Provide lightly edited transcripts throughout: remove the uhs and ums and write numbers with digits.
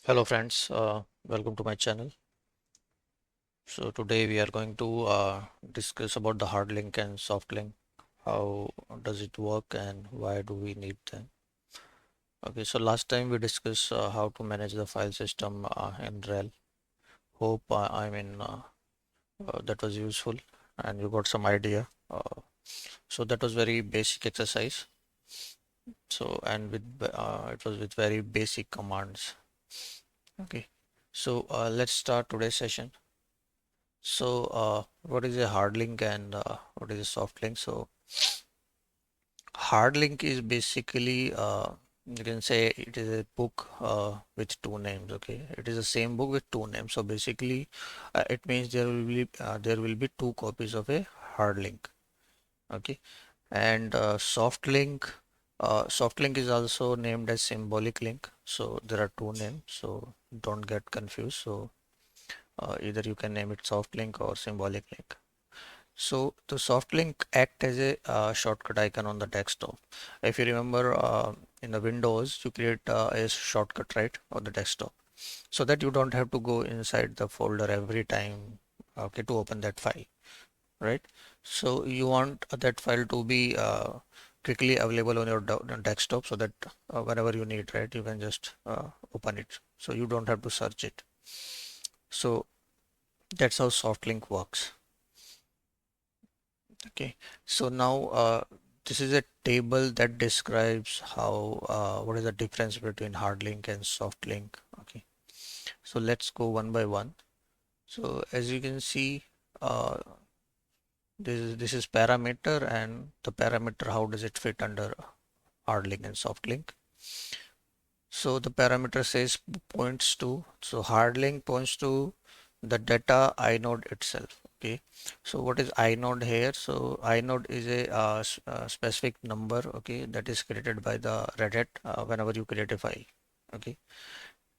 Hello friends, welcome to my channel. So today we are going to discuss about the hard link and soft link. How does it work and why do we need them? Okay, so last time we discussed how to manage the file system in RHEL. Hope that was useful and you got some idea. So that was very basic exercise. So and with it was with very basic commands. Okay, so let's start today's session. So, what is a hard link and what is a soft link? So, hard link is basically you can say it is a book with two names. Okay, it is the same book with two names. So basically, it means there will be two copies of a hard link. Okay, and soft link is also named as symbolic link. So there are two names. So don't get confused. So either you can name it soft link or symbolic link. So the soft link act as a shortcut icon on the desktop. If you remember in the Windows, you create a shortcut right on the desktop so that you don't have to go inside the folder every time, okay, to open that file, right? So you want that file to be quickly available on your desktop so that whenever you need, right, you can just open it. So you don't have to search it. So that's how soft link works. Okay, so now this is a table that describes how what is the difference between hard link and soft link. Okay, so let's go one by one. So as you can see, uh, this is parameter, and the parameter, how does it fit under hard link and soft link? So the parameter says points to, so hard link points to the data inode itself. Okay, so what is inode here? So inode is a specific number, okay, that is created by the Redhat whenever you create a file. Okay,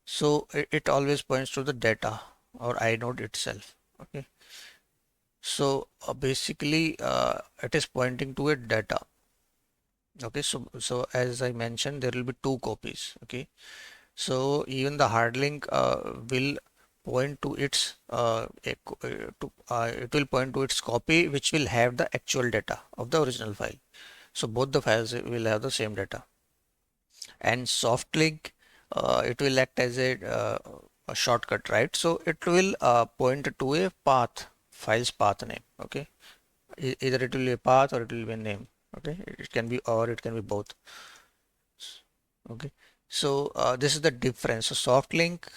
so it always points to the data or inode itself. Okay, so basically it is pointing to a data. Okay, so as I mentioned, there will be two copies. Okay, so even the hard link will point to its it will point to its copy, which will have the actual data of the original file. So both the files will have the same data. And soft link, it will act as a shortcut, right? So it will point to a path, file's path name. Okay, either it will be a path or it will be a name. Okay, it can be, or it can be both. Okay, so this is the difference. So soft link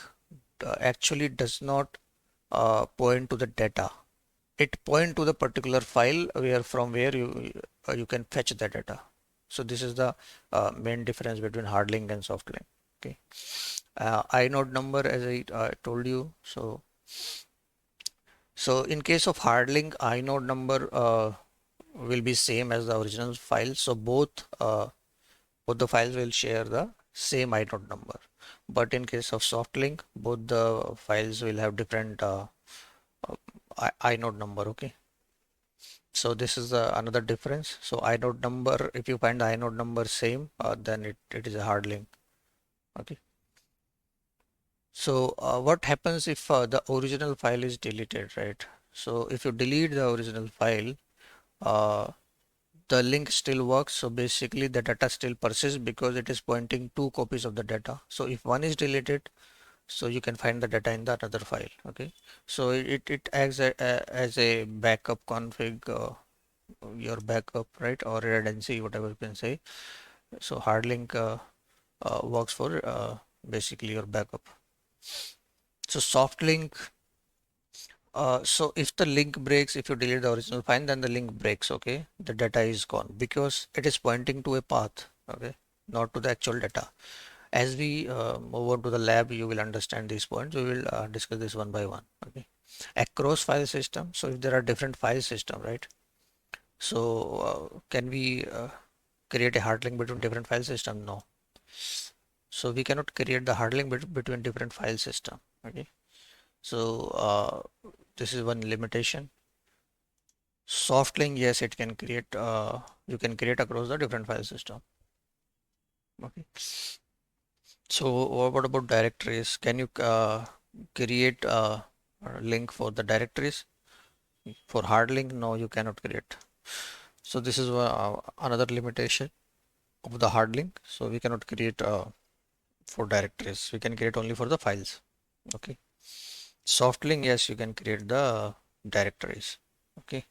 actually does not point to the data. It point to the particular file where from where you can fetch the data. So this is the main difference between hard link and soft link. Okay, inode number, as I told you. So in case of hard link, inode number will be same as the original file. So both the files will share the same inode number. But in case of soft link, both the files will have different inode number. Okay, so this is another difference. So inode number, if you find the inode number same, then it is a hard link. Okay, so what happens if the original file is deleted, right? So if you delete the original file, uh, the link still works. So basically the data still persists because it is pointing two copies of the data. So if one is deleted, so you can find the data in the another file. Okay, so it acts as a backup config, your backup, right, or redundancy, whatever you can say. So hard link works for basically your backup. So soft link, so if the link breaks, if you delete the original file, then the link breaks. Okay, the data is gone because it is pointing to a path. Okay, not to the actual data. As we move on to the lab, you will understand these points. We will discuss this one by one. Okay, across file system. So if there are different file system, right? So can we create a hard link between different file system? No. So we cannot create the hard link between different file system. Okay. So this is one limitation. Soft link, yes, it can create. You can create across the different file system. Okay. So what about directories? Can you create a link for the directories? For hard link, no, you cannot create. So this is another limitation of the hard link. So we cannot create for directories. We can create only for the files. Okay. Soft link, yes, you can create the directories. Okay.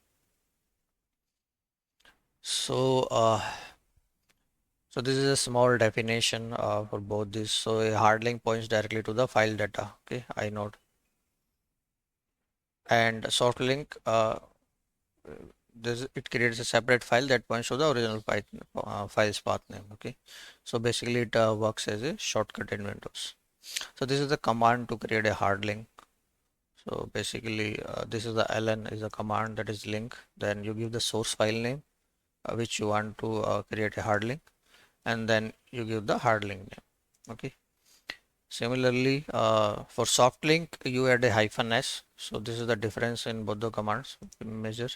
So so this is a small definition for both these. So a hard link points directly to the file data. Okay, inode. And soft link, it creates a separate file that points to the original file's path name. Okay, so basically it works as a shortcut in Windows. So this is the command to create a hard link. So basically this is the ln is a command that is link. Then you give the source file name which you want to create a hard link, and then you give the hard link name. Okay. Similarly, for soft link, you add a hyphen s. So this is the difference in both the commands measure.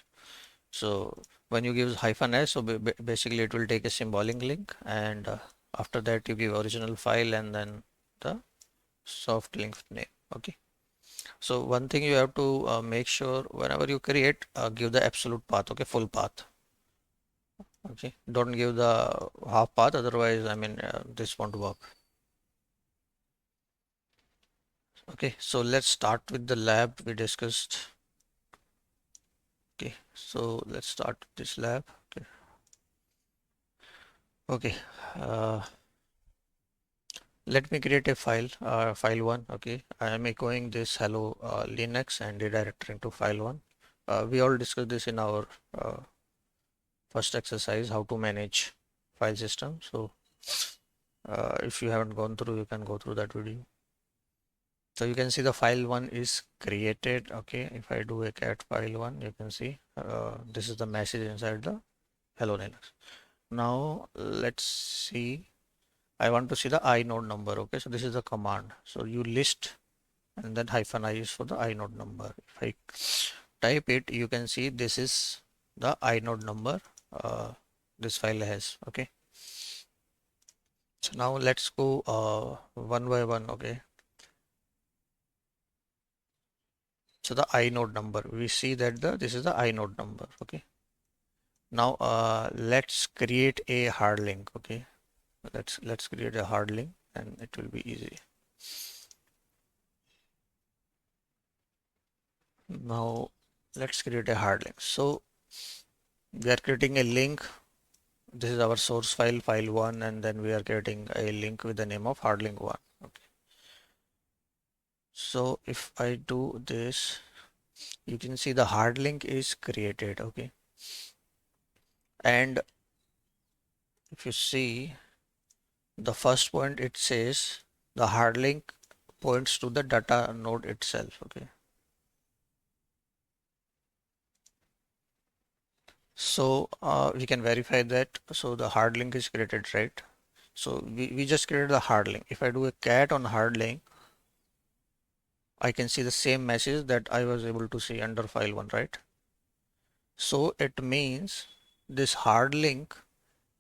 So when you give hyphen s, so basically it will take a symbolic link, and after that you give original file and then the soft link name. Okay. So one thing you have to make sure whenever you create, give the absolute path. Okay, full path. Okay, don't give the half path, otherwise, I mean, this won't work. Okay, so let's start with the lab we discussed. Okay, so let's start this lab. Okay, okay. Let me create a file, file one. Okay, I am echoing this hello Linux and redirecting to file one. We all discussed this in our first exercise, how to manage file system. So if you haven't gone through, you can go through that video. So you can see the file one is created. Okay, if I do a cat file one, you can see this is the message inside the hello Linux. Now let's see. I want to see the inode number. Okay, so this is the command. So you list and then hyphen I is for the inode number. If I type it, you can see this is the inode number this file has. Okay, so now let's go one by one. Okay, so the inode number, we see that this is the inode number. Okay, now let's create a hard link. Okay, let's create a hard link and it will be easy. Now let's create a hard link. So we are creating a link. This is our source file, file one, and then we are creating a link with the name of hard link one. Okay. So if I do this, you can see the hard link is created. Okay. And if you see the first point, it says the hard link points to the data node itself. Okay. So we can verify that. So the hard link is created, right? So we just created the hard link. If I do a cat on hard link, I can see the same message that I was able to see under file one, right? So it means this hard link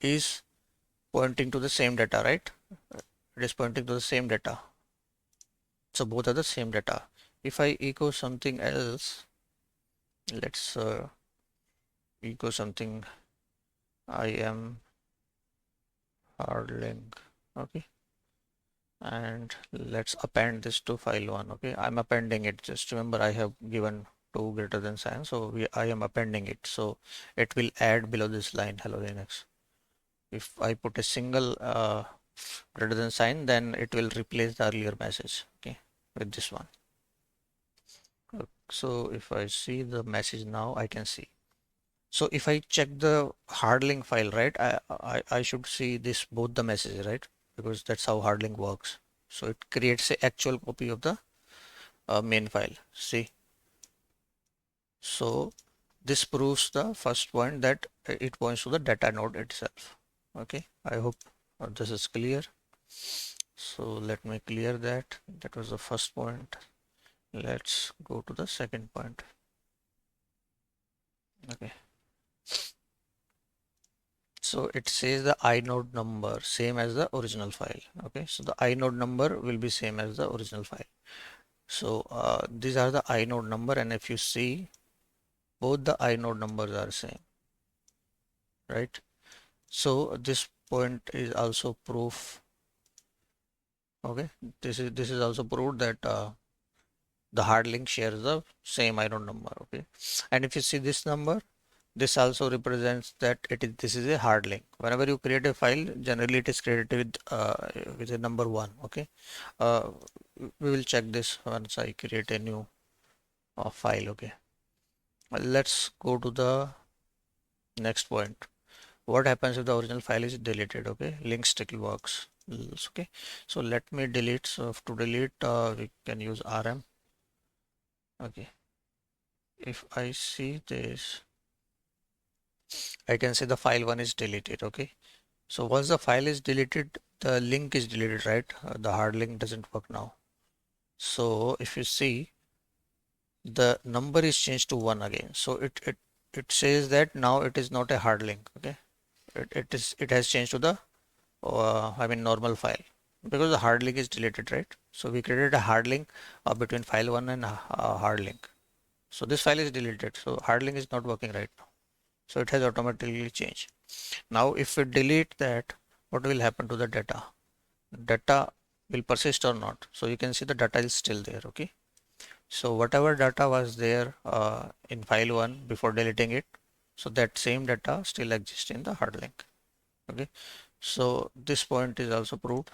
is pointing to the same data, right? It is pointing to the same data. So both are the same data. If I echo something else, let's echo something. I am hard link. Okay. And let's append this to file one. Okay, I'm appending it. Just remember I have given 2 greater than sign, so I am appending it, so it will add below this line hello Linux. If I put a single greater than sign, then it will replace the earlier message. Okay, with this one. So if I see the message now, I can see. So if I check the hard link file, right, I should see this both the messages, right? Because that's how hard link works. So it creates a actual copy of the main file. See, so this proves the first point that it points to the data node itself. Okay, I hope this is clear. So let me clear that. That was the first point. Let's go to the second point. Okay. So it says the inode number same as the original file. Okay, so the inode number will be same as the original file. So these are the inode number, and if you see, both the inode numbers are same, right? So this point is also proof. Okay, this is also proof that the hard link shares the same inode number. Okay, and if you see this number, this also represents that this is a hard link. Whenever you create a file, generally it is created with a number 1. Okay, uh, we will check this once I create a new file. Okay, let's go to the next point. What happens if the original file is deleted? Okay, link still works. Okay, so let me delete. So to delete, we can use rm. Okay, if I see this, I can see the file 1 is deleted. Okay, so once the file is deleted, the link is deleted, right? The hard link doesn't work now. So if you see, the number is changed to 1 again. So it says that now it is not a hard link. Okay, it has changed to the I mean normal file, because the hard link is deleted, right? So we created a hard link between file 1 and hard link. So this file is deleted. So hard link is not working right now. So it has automatically changed. Now if we delete that, what will happen to the data? Data will persist or not? So you can see the data is still there. Okay, so whatever data was there in file 1 before deleting it, so that same data still exists in the hard link. Okay, so this point is also proved.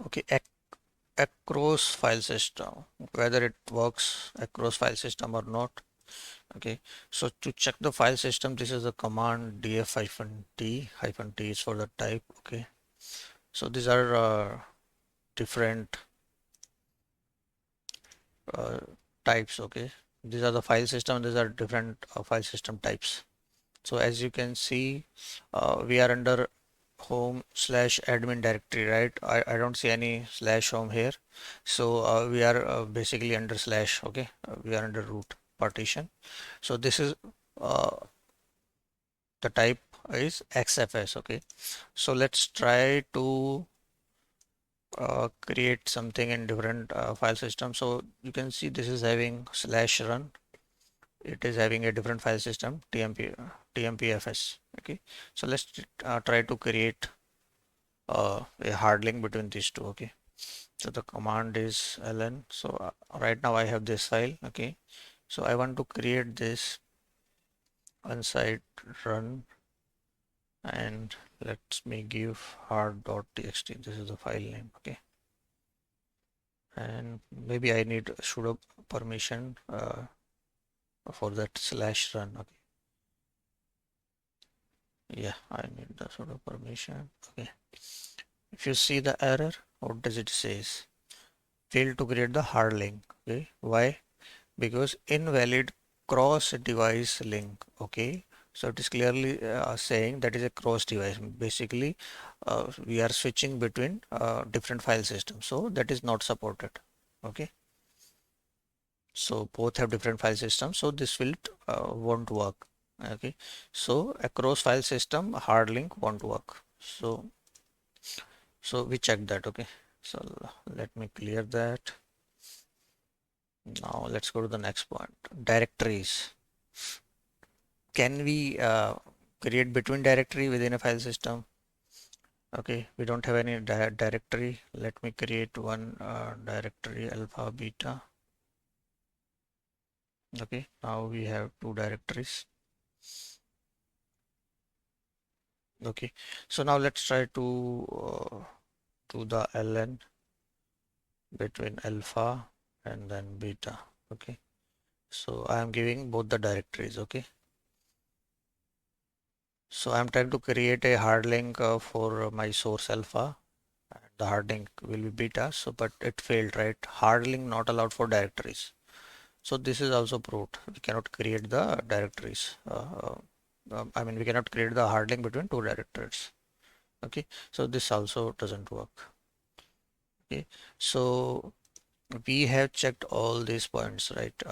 Okay, across file system, whether it works across file system or not. Okay, so to check the file system, this is the command df-t is for the type. Okay, so these are different uh, types. Okay, these are the file system, these are different file system types. So as you can see, we are under home/admin directory, right? I don't see any slash home here. So we are basically under slash. Okay, we are under root partition. So this is uh, the type is XFS. Okay, so let's try to create something in different file system. So you can see this is having /run. It is having a different file system, tmpfs. Okay, so let's try to create a hard link between these two. Okay, so the command is ln. So right now I have this file. Okay, so I want to create this onsite run, and let me give hard.txt. This is the file name. Okay, and maybe I need sudo permission for that /run. Okay, yeah, I need the sudo permission. Okay, if you see the error, what does it says? Failed to create the hard link. Okay, why? Because invalid cross device link. Okay, so it is clearly saying that is a cross device. Basically we are switching between different file systems, so that is not supported. Okay, so both have different file systems, so this will won't work. Okay, so across file system hard link won't work. So we checked that. Okay, so let me clear that. Now let's go to the next point. Directories. Can we create between directory within a file system? Okay, we don't have any directory. Let me create one directory, alpha, beta. Okay, now we have two directories. Okay, so now let's try to do the ln between alpha and then beta. Okay, so I am giving both the directories. Okay, so I'm trying to create a hard link for my source alpha. The hard link will be beta, so but it failed, right? Hard link not allowed for directories. So this is also proved. We cannot create the directories. I mean, we cannot create the hard link between two directories. Okay, so this also doesn't work. Okay, so we have checked all these points, right?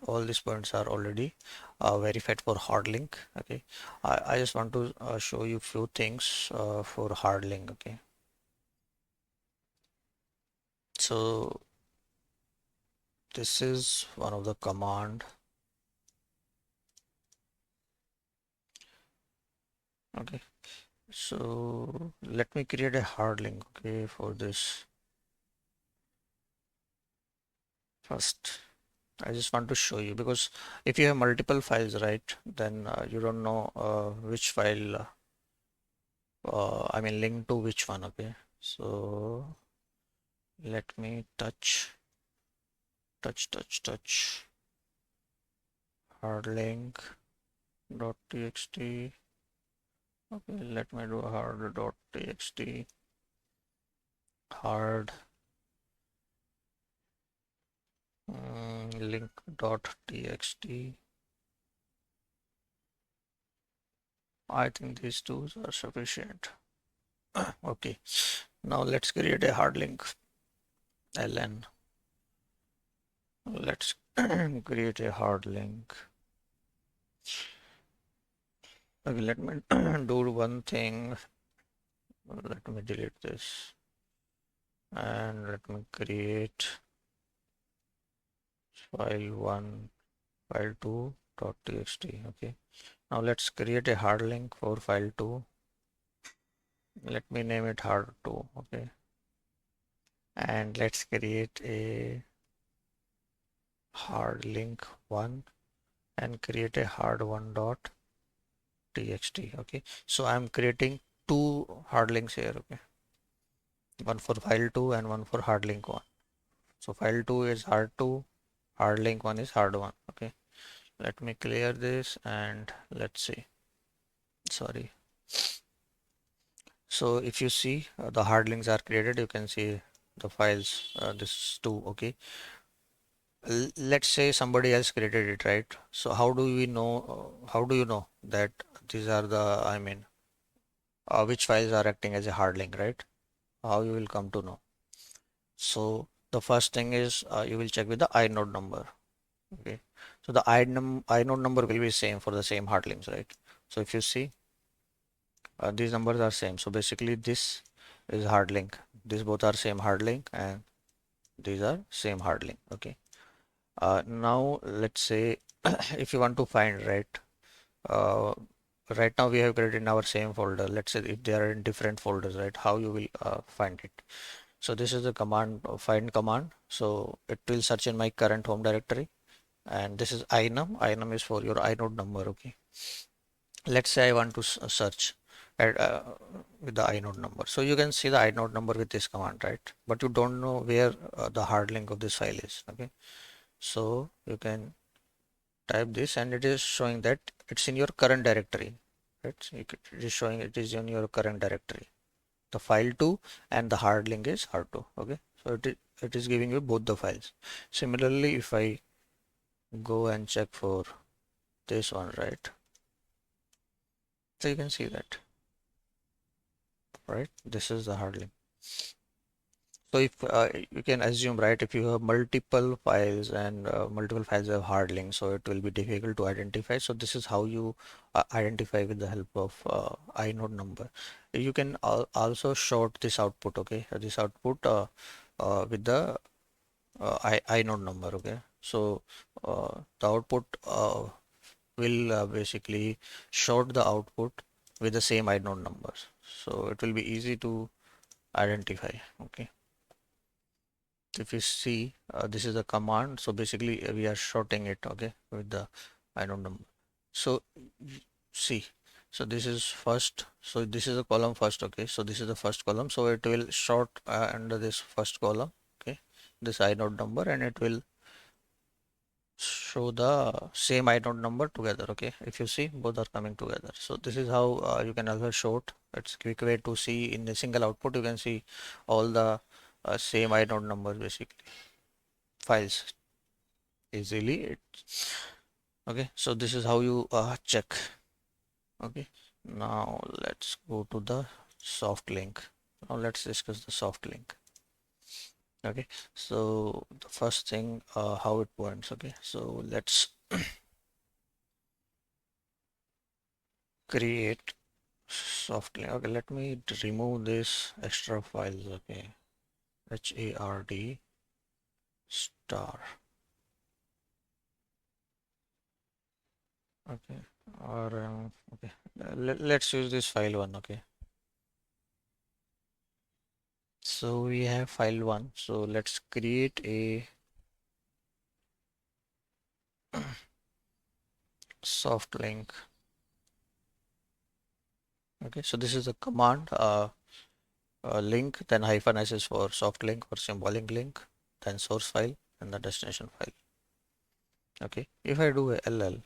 All these points are already verified for hard link. Okay, I just want to show you few things for hard link. Okay, so this is one of the command. Okay, so let me create a hard link. Okay, for this first. I just want to show you because if you have multiple files, right, then you don't know which file, I mean, link to which one. Okay, so let me touch hard link dot txt. Okay, let me do hard dot txt hard link dot txt. I think these two are sufficient. Okay, now let's create a hard link ln. Let's create a hard link. Okay, let me do one thing. Let me delete this and let me create file1 file2 .txt. Okay, now let's create a hard link for file2. Let me name it hard2. Okay, and let's create a hard link 1 and create a hard1 dot txt. Okay, so I'm creating two hard links here. Okay, one for file2 and one for hard link 1. So file2 is hard2, hard link 1 is hard1. Okay, let me clear this and let's see. Sorry. So if you see the hard links are created, you can see the files, this two. Okay, let's say somebody else created it, right? So how do we know, how do you know that these are the, I mean, which files are acting as a hard link, right? How you will come to know? So the first thing is you will check with the inode number. Okay, so the inode number will be same for the same hard links, right? So if you see, these numbers are same. So basically this is hard link. These both are same hard link and these are same hard link. Okay. Now let's say if you want to find, right, uh, right now we have created in our same folder. Let's say if they are in different folders, right, how you will find it. So this is the command, find command. So it will search in my current home directory, and this is inum. Inum is for your inode number. Okay, let's say I want to search at, with the inode number. So you can see the inode number with this command, right? But you don't know where the hard link of this file is. Okay, so you can type this and it is showing that it's in your current directory, right? So it is showing it is in your current directory, the file2 and the hard link is hard2. Okay, so it is giving you both the files. Similarly, if I go and check for this one, right, so you can see that, right, this is the hard link. So if you can assume, right, if you have multiple files and multiple files have hard links, so it will be difficult to identify. So this is how you identify with the help of inode number. You can also sort this output. Okay, this output with the inode number. Okay, so the output will basically sort the output with the same inode numbers. So it will be easy to identify. Okay. If you see, this is the command. So basically we are shorting it, okay, with the inode number. So see, so this is first, so this is the column first. Okay, so this is the first column, so it will sort under this first column, okay, this inode number, and it will show the same inode number together. Okay, if you see, both are coming together. So this is how you can also sort. It's a quick way to see in a single output. You can see all the same inode numbers, basically files easily. Okay, so this is how you check. Okay, now let's go to the soft link. Now let's discuss the soft link. Okay, so the first thing, how it points. Okay, so let's create soft link. Okay, let me remove this extra files. Okay, HARD star. Okay, or okay, let's use this file one. Okay, so we have file one. So let's create a soft link. Okay, so this is a command, link, then hyphen s is for soft link or symbolic link, then source file and the destination file. Okay, if I do a ll,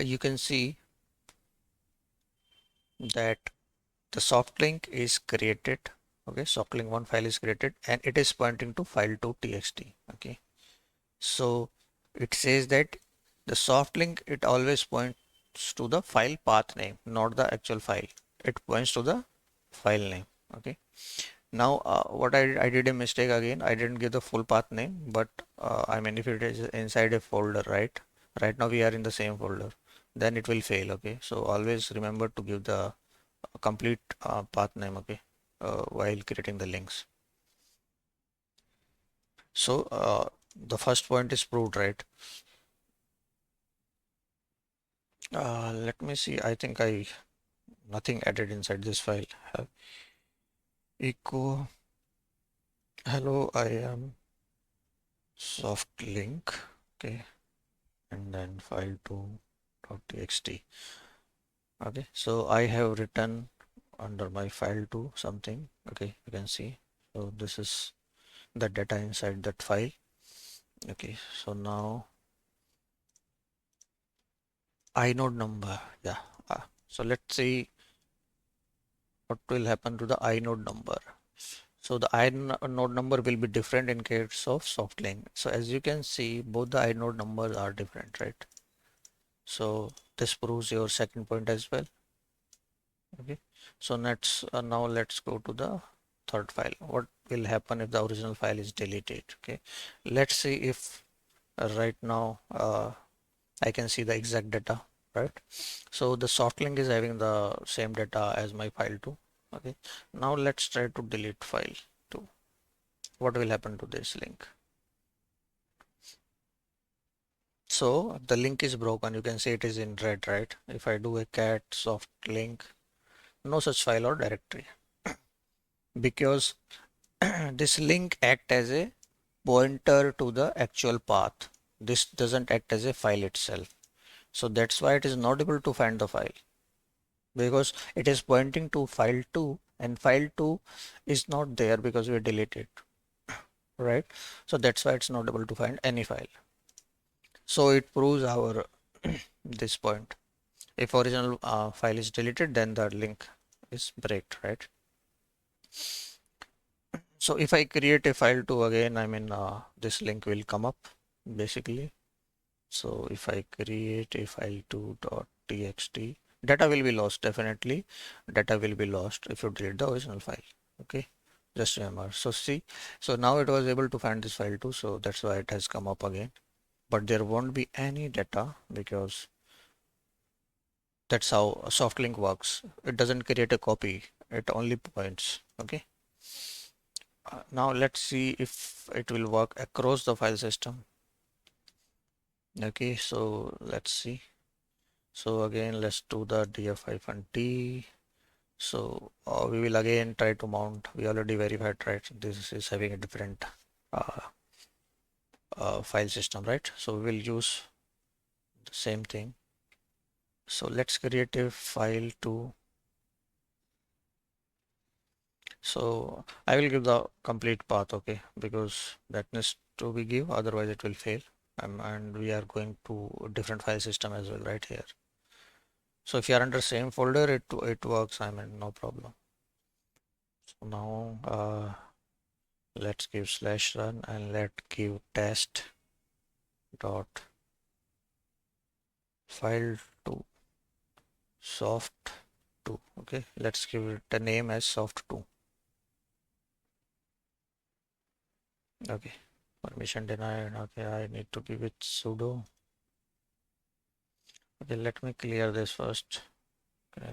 you can see that the soft link is created. Okay, soft link one file is created and it is pointing to file2.txt. Okay, so it says that the soft link, it always points to the file path name, not the actual file. It points to the file name. Okay, now what I did a mistake again. I didn't give the full path name, but I mean, if it is inside a folder, right now we are in the same folder, then it will fail. Okay, so always remember to give the complete path name. Okay, while creating the links. So the first point is proved, right? Let me see. I think I nothing added inside this file. Have echo hello, I am soft link. Okay, and then file2.txt. Okay, so I have written under my file2 something. Okay, you can see. So this is the data inside that file. Okay, so now inode number. Yeah. So let's see what will happen to the inode number. So the inode number will be different in case of soft link. So as you can see, both the inode numbers are different, right? So this proves your second point as well. Okay, so now let's go to the third file. What will happen if the original file is deleted? Okay, let's see if right now I can see the exact data, right? So the soft link is having the same data as my file 2. Okay, now let's try to delete file 2. What will happen to this link? So the link is broken. You can see it is in red, right? If I do a cat soft link, no such file or directory, because this link act as a pointer to the actual path. This doesn't act as a file itself. So that's why it is not able to find the file, because it is pointing to file 2 and file 2 is not there because we deleted, right? So that's why it's not able to find any file. So it proves our this point. If original file is deleted, then the link is breaked, right? So if I create a file 2 again, I mean, this link will come up basically. So if I create a file2.txt, data will be lost, definitely. Data will be lost if you delete the original file. Okay, just remember. So see, so now it was able to find this file too, so that's why it has come up again. But there won't be any data because that's how a soft link works. It doesn't create a copy, it only points. Okay. Now let's see if it will work across the file system. Okay, so let's see. So again, let's do the df-t. So we will again try to mount. We already verified, right? This is having a different uh, file system, right? So we will use the same thing. So let's create a file to. So I will give the complete path, okay? Because that needs to be give, otherwise it will fail. And we are going to a different file system as well, right here. So if you are under same folder, it works. I mean, no problem. So now let's give /run and let give test dot file to soft 2. Okay, let's give it a name as soft 2. Okay, permission denied. Okay, I need to give it sudo. Okay, let me clear this first. Okay.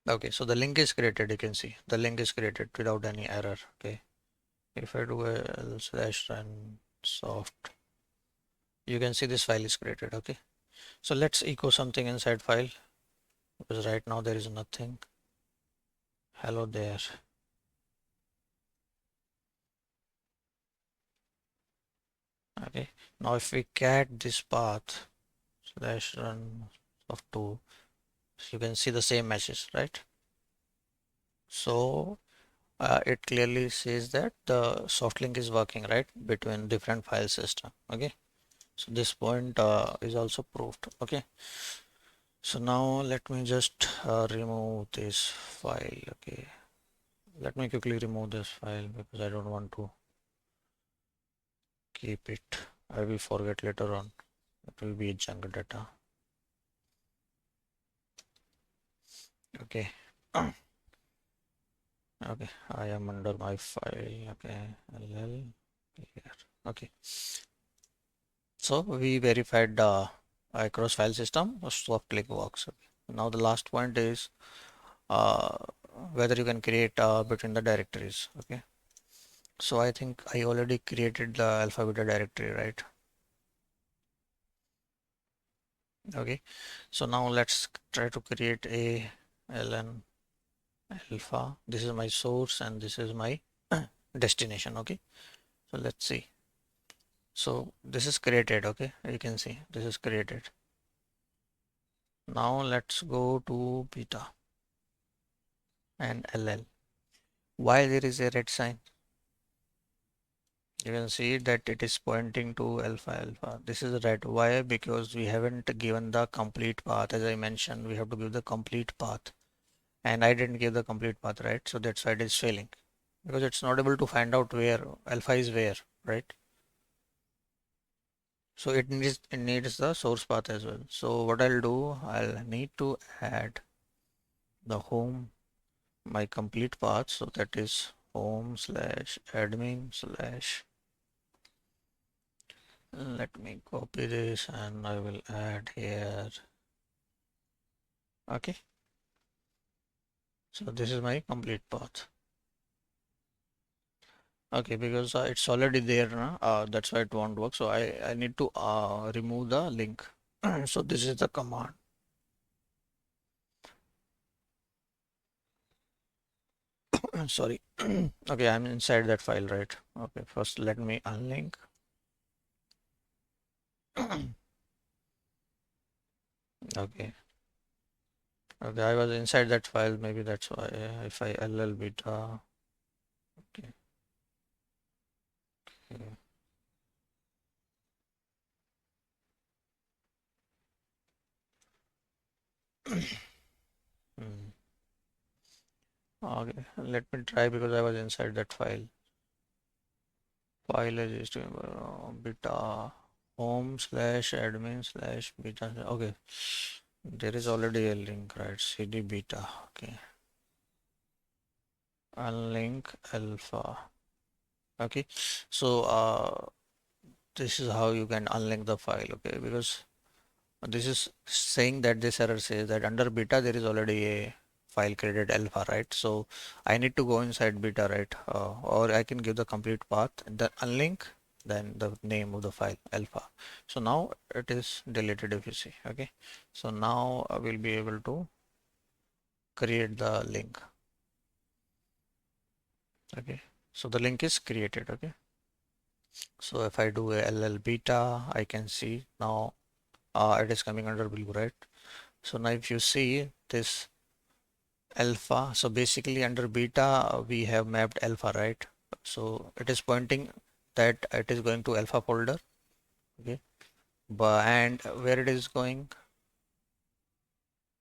Okay, so the link is created. You can see the link is created without any error. Okay, if I do a l/run soft, you can see this file is created. Okay, so let's echo something inside file because right now there is nothing. Hello there. Okay, now if we cat this path /run soft2, you can see the same message, right? So it clearly says that the soft link is working, right, between different file system. Okay, so this point is also proved. Okay, so now let me just remove this file. Okay, let me quickly remove this file because I don't want to keep it. I will forget later on. It will be junk data. Okay. Okay, I am under my file. Okay, ll here. Okay, so we verified across file system soft click works. Okay. Now the last point is uh, whether you can create between the directories. Okay, so I think I already created the alpha beta directory, right? Okay, so now let's try to create a ln alpha. This is my source and this is my destination. Okay, so let's see. So this is created. Okay, you can see this is created. Now let's go to beta and ll. Why there is a red sign? You can see that it is pointing to alpha alpha. This is red. Why? Because we haven't given the complete path. As I mentioned, we have to give the complete path, and I didn't give the complete path, right? So that's why it is failing because it's not able to find out where alpha is where, right? So it needs the source path as well. So what I'll do, I'll need to add the home, my complete path. So that is home/admin/ let me copy this and I will add here. Okay, so this is my complete path. Okay, because it's already there now, that's why it won't work. So I need to remove the link. So this is the command. Sorry. Okay, I'm inside that file, right? Okay, first let me unlink. Okay. Okay, I was inside that file, maybe that's why. If I ll beta. Okay. Okay. Hmm. Okay, let me try because I was inside that file. File is beta home/admin/beta. Okay, there is already a link, right? CD beta. Okay, unlink alpha. Okay, so this is how you can unlink the file. Okay, because this is saying that this error says that under beta there is already a file created alpha, right? So I need to go inside beta, right? Or I can give the complete path and then unlink, then the name of the file alpha. So now it is deleted if you see. Okay, so now I will be able to create the link. Okay, so the link is created. Okay, so if I do a ll beta, I can see now it is coming under blue, right? So now if you see this alpha, so basically under beta we have mapped alpha, right? So it is pointing that it is going to alpha folder. Okay, but and where it is going,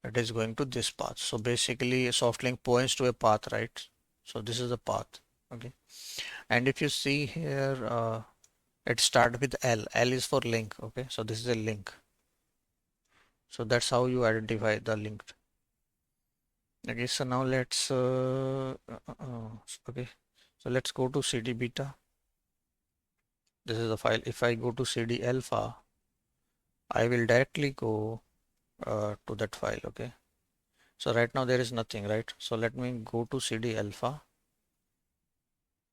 it is going to this path. So basically a soft link points to a path, right? So this is the path. Okay, and if you see here it start with l is for link. Okay, so this is a link. So that's how you identify the link. Okay, so now let's okay, so let's go to cd beta. This is the file. If I go to cd alpha, I will directly go to that file. Okay, so right now there is nothing, right? So let me go to cd alpha.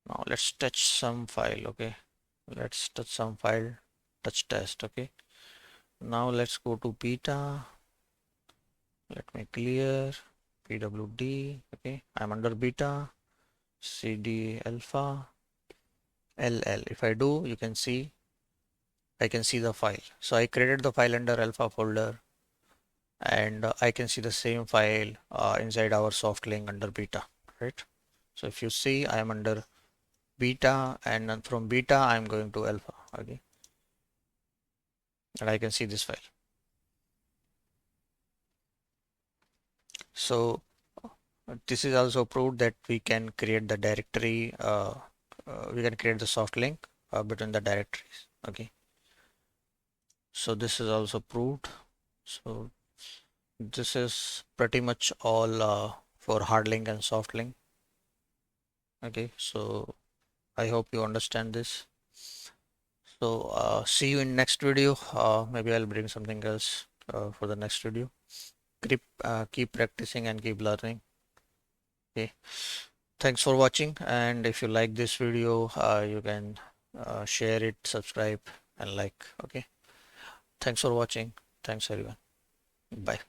Now let's touch some file. Okay, let's touch some file, touch test. Okay, now let's go to beta. Let me clear pwd. Okay, I'm under beta, cd alpha, ll. If I do, you can see I can see the file. So I created the file under alpha folder, and I can see the same file inside our soft link under beta, right? So if you see, I am under beta, and then from beta I'm going to alpha. Okay, and I can see this file. So this is also proved that we can create the directory, we can create the soft link between the directories. Okay, so this is also proved. So this is pretty much all for hard link and soft link. Okay, so I hope you understand this. So see you in next video. Maybe I'll bring something else for the next video. Keep practicing and keep learning. Okay, thanks for watching, and if you like this video, you can share it, subscribe, and like. Okay, thanks for watching. Thanks everyone. Bye.